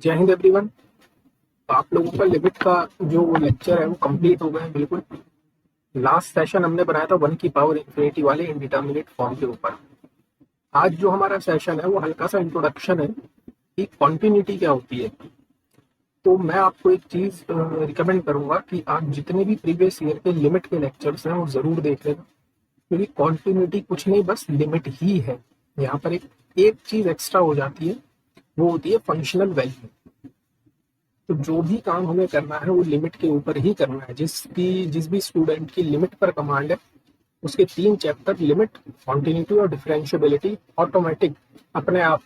जय हिंद एवरीवन। आप लोगों का लिमिट का जो लेक्चर है वो कंप्लीट हो गया है बिल्कुल। लास्ट सेशन हमने बनाया था 1 की पावर इंफिनिटी वाले इंडिटरमिनेट फॉर्म के ऊपर। आज जो हमारा सेशन है वो हल्का सा इंट्रोडक्शन है कि कॉन्टिन्यूटी क्या होती है। तो मैं आपको एक चीज रिकमेंड करूंगा कि आप जितने भी प्रीवियस ईयर के लिमिट के लेक्चर्स हैं वो जरूर देख लेना, क्योंकि कॉन्टिन्यूटी कुछ नहीं बस लिमिट ही है। यहाँ पर एक चीज एक्स्ट्रा हो जाती है, वो होती है फंक्शनल वैल्यू। तो जो भी काम हमें करना है वो लिमिट के ऊपर ही करना है। जिस भी स्टूडेंट की लिमिट पर कमांड है उसके 3 चैप्टर लिमिट, कॉन्टिन्यूटी और डिफरेंशियबिलिटी ऑटोमेटिक अपने आप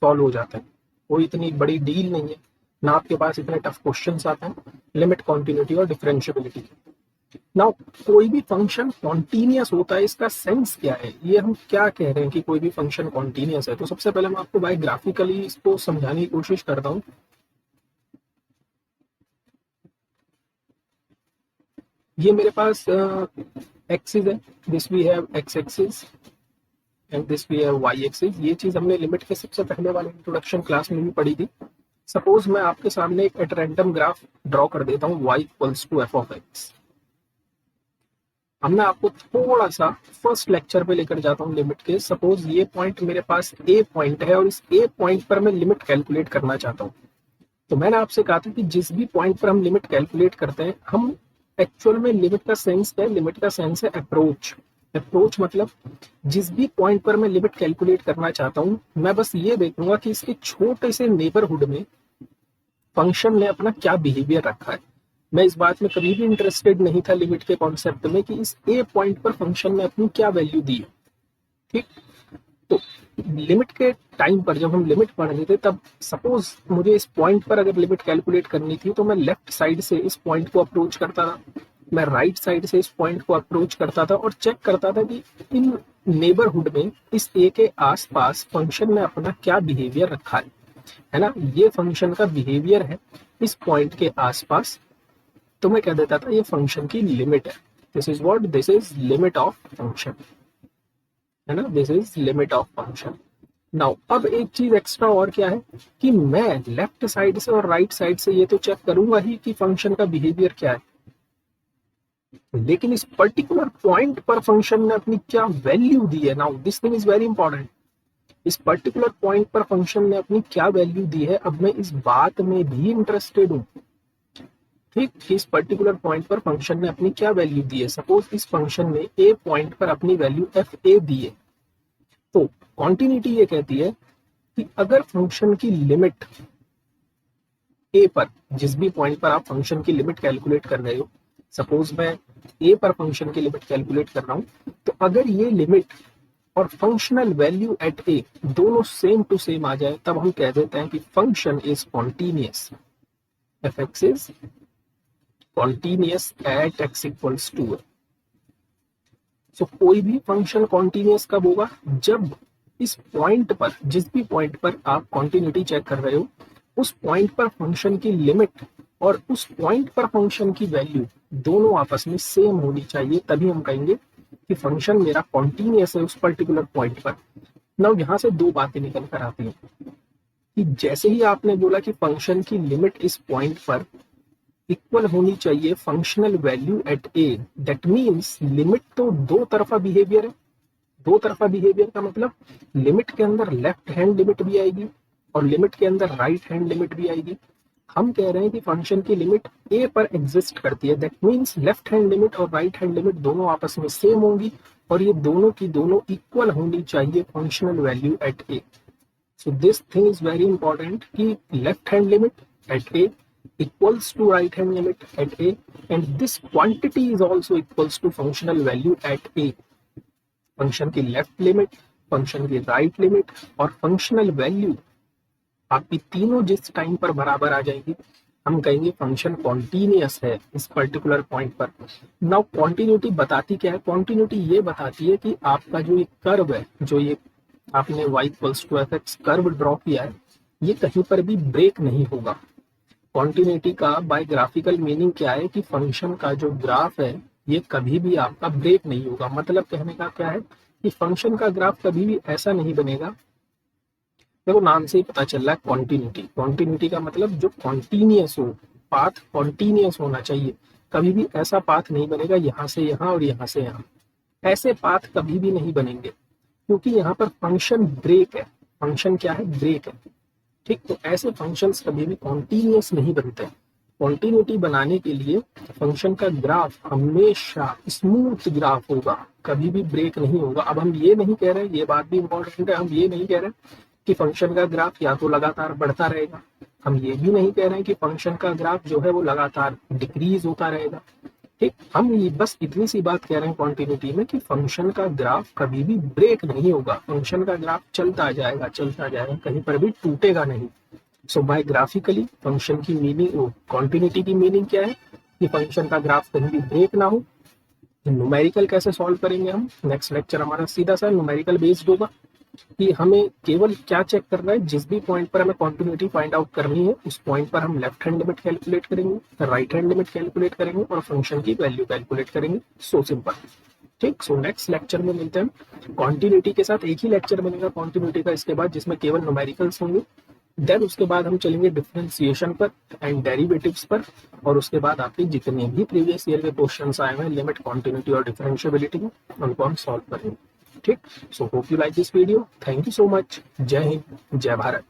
सॉल्व हो जाते हैं। कोई इतनी बड़ी डील नहीं है, ना आपके पास इतने टफ क्वेश्चंस आते हैं लिमिट, कॉन्टिन्यूटी और डिफरेंशियबिलिटी। नाउ कोई भी फंक्शन कॉन्टिन्यूअस होता है, इसका सेंस क्या है, ये हम क्या कह रहे हैं कि कोई भी फंक्शन कॉन्टिन्यूअस है। तो सबसे पहले मैं आपको बाय ग्राफिकली इसको समझाने की कोशिश करता हूँ। ये मेरे पास एक्सिस है, this we have X axis and this we have Y axis. ये चीज हमने लिमिट के सबसे पहले वाले इंट्रोडक्शन क्लास में भी पढ़ी थी। सपोज मैं आपके सामने एक एट रैंडम ग्राफ ड्रॉ कर देता हूँ y equals to F of X. अब मैं आपको थोड़ा सा फर्स्ट लेक्चर पे लेकर जाता हूँ लिमिट के। सपोज ये पॉइंट मेरे पास ए पॉइंट है और इस ए पॉइंट पर मैं लिमिट कैलकुलेट करना चाहता हूँ। तो मैंने आपसे कहा था कि जिस भी पॉइंट पर हम लिमिट कैलकुलेट करते हैं, हम एक्चुअल में लिमिट का सेंस क्या है, लिमिट का सेंस है अप्रोच। अप्रोच मतलब जिस भी पॉइंट पर मैं लिमिट कैलकुलेट करना चाहता हूँ, मैं बस ये देखूंगा कि इसके छोटे से नेबरहुड में फंक्शन ने अपना क्या बिहेवियर रखा है। मैं इस बात में कभी भी इंटरेस्टेड नहीं था लिमिट के कॉन्सेप्ट में कि इस ए पॉइंट पर फंक्शन ने अपनी क्या वैल्यू दी है। ठीक, तो लिमिट के टाइम पर जब हम लिमिट पढ़ रहे थे, तब सपोज मुझे इस पॉइंट पर अगर लिमिट कैलकुलेट करनी थी तो मैं लेफ्ट साइड से इस पॉइंट को अप्रोच करता था, मैं राइट साइड से इस पॉइंट को अप्रोच करता था और चेक करता था कि इन नेबरहुड में इस ए के आसपास फंक्शन ने अपना क्या बिहेवियर रखा है ना। ये फंक्शन का बिहेवियर है इस पॉइंट के आसपास, तो मैं कह देता था ये फंक्शन की लिमिट है। This is what, this is limit of function, है ना, this is limit of function. Now अब एक चीज एक्स्ट्रा और क्या है कि मैं लेफ्ट साइड से और राइट साइड से ये तो चेक करूंगा ही कि फंक्शन का बिहेवियर क्या है, लेकिन इस पर्टिकुलर पॉइंट पर फंक्शन ने अपनी क्या वैल्यू दी है। Now this thing is very important. इस पर्टिकुलर पॉइंट पर फंक्शन ने अपनी क्या वैल्यू दी है, अब मैं इस बात में भी इंटरेस्टेड हूं। ठीक, इस पर्टिकुलर पॉइंट पर फंक्शन ने अपनी क्या वैल्यू दी है। सपोज इस फंक्शन ने ए पॉइंट पर अपनी वैल्यू एफ ए दी है, तो कॉन्टिन्यूटी ये कहती है कि अगर फंक्शन की लिमिट ए पर, जिस भी पॉइंट पर आप फंक्शन की लिमिट कैलकुलेट कर रहे हो, सपोज मैं ए पर फंक्शन की लिमिट कैलकुलेट कर रहा हूं, तो अगर ये लिमिट और फंक्शनल वैल्यू एट ए दोनों सेम टू सेम आ जाए, तब हम कह देते हैं कि function is continuous. F x is continuous at x equals to a. So कोई भी फंक्शन कॉन्टिन्यूअस कब होगा, जब इस पॉइंट पर, जिस भी पॉइंट पर आप कॉन्टिन्यूटी चेक कर रहे हो, उस पॉइंट पर फंक्शन की लिमिट और उस पॉइंट पर फंक्शन की वैल्यू दोनों आपस में सेम होनी चाहिए, तभी हम कहेंगे कि फंक्शन मेरा कॉन्टिन्यूअस है उस पर्टिकुलर पॉइंट पर। नाउ यहाँ से दो बातें निकल कर आती हैं कि जैसे ही आपने बोला कि फंक्शन की लिमिट इस पॉइंट पर इक्वल होनी चाहिए functional value at A, that means limit तो दो तरफा बिहेवियर है। दो तरफा बिहेवियर का मतलब लिमिट के अंदर लेफ्ट हैंड लिमिट भी आएगी और लिमिट के अंदर राइट हैंड लिमिट भी आएगी। हम कह रहे हैं कि फंक्शन की लिमिट ए पर एग्जिस्ट करती है, that means left hand limit और राइट हैंड लिमिट दोनों आपस में सेम होंगी और ये दोनों की दोनों इक्वल होनी चाहिए functional value at a. So this thing is very important कि left hand limit at a equals to right hand limit at a, and this quantity is also equals to functional value at a। Function की left limit, function की right limit और functional value आपकी तीनों जिस time पर बराबर आ जाएंगी, हम कहेंगे फंक्शन कॉन्टिन्यूअस है इस पर्टिकुलर पॉइंट पर। नाउ कॉन्टिन्यूटी बताती क्या है, कॉन्टिन्यूटी ये बताती है कि आपका जो ये कर्व है, जो ये आपने y equals to F X curve draw किया है, ये कहीं पर भी ब्रेक नहीं होगा। कॉन्टिन्यूटी का बाय ग्राफिकल मीनिंग क्या है कि फंक्शन का जो ग्राफ है ये कभी भी आपका ब्रेक नहीं होगा। मतलब कहने का क्या है कि फंक्शन का ग्राफ कभी भी ऐसा नहीं बनेगा देखो नाम से ही पता चल रहा है कॉन्टिन्यूटी। कॉन्टिन्यूटी का मतलब जो कॉन्टिन्यूअस हो, पाथ कॉन्टिन्यूअस होना चाहिए। कभी भी ऐसा पाथ नहीं बनेगा यहाँ से यहाँ और यहाँ से यहाँ, ऐसे पाथ कभी भी नहीं बनेंगे, क्योंकि यहाँ पर फंक्शन ब्रेक है। फंक्शन क्या है? ब्रेक है। ठीक, तो ऐसे फंक्शंस कभी भी कॉन्टिन्यूअस नहीं बनते। कॉन्टिन्यूटी बनाने के लिए फंक्शन का ग्राफ हमेशा स्मूथ ग्राफ होगा, कभी भी ब्रेक नहीं होगा। अब हम ये नहीं कह रहे, ये बात भी इंपॉर्टेंट है, हम ये नहीं कह रहे कि फंक्शन का ग्राफ या तो लगातार बढ़ता रहेगा, हम ये भी नहीं कह रहे हैं कि फंक्शन का ग्राफ जो है वो लगातार डिक्रीज होता रहेगा। ठीक, हम ये बस इतनी सी बात कह रहे हैं कॉन्टिन्यूटी में कि फंक्शन का ग्राफ कभी भी ब्रेक नहीं होगा, फंक्शन का ग्राफ चलता जाएगा, कहीं पर भी टूटेगा नहीं। सो बाय ग्राफिकली फंक्शन की मीनिंग, कॉन्टिन्यूटी की मीनिंग क्या है कि फंक्शन का ग्राफ कहीं भी ब्रेक ना हो। न्यूमेरिकल कैसे सॉल्व करेंगे हम? नेक्स्ट लेक्चर हमारा सीधा सा न्यूमेरिकल बेस्ड होगा कि हमें केवल क्या चेक करना है, जिस भी पॉइंट पर हमें कॉन्टिन्यूटी फाइंड आउट करनी है उस पॉइंट पर हम लेफ्ट हैंड लिमिट कैलकुलेट करेंगे, राइट हैंड लिमिट कैलकुलेट करेंगे और फंक्शन की वैल्यू कैलकुलेट करेंगे। So simple. ठीक, सो नेक्स्ट लेक्चर में मिलते हैं। कॉन्टिन्यूटी के साथ एक ही लेक्चर बनेगा कॉन्टिन्यूटी का इसके बाद, जिसमें केवल न्यूमेरिकल्स होंगे। देन उसके बाद हम चलेंगे डिफरेंशिएशन पर एंड डेरिवेटिव्स पर, और उसके बाद आपके जितने भी प्रीवियस ईयर के क्वेश्चंस आए हैं लिमिट, कॉन्टिन्यूटी और डिफरेंशिएबिलिटी में, उनको हम सॉल्व करेंगे। ठीक, so hope you like this video. Thank you so much. जय हिंद, जय भारत।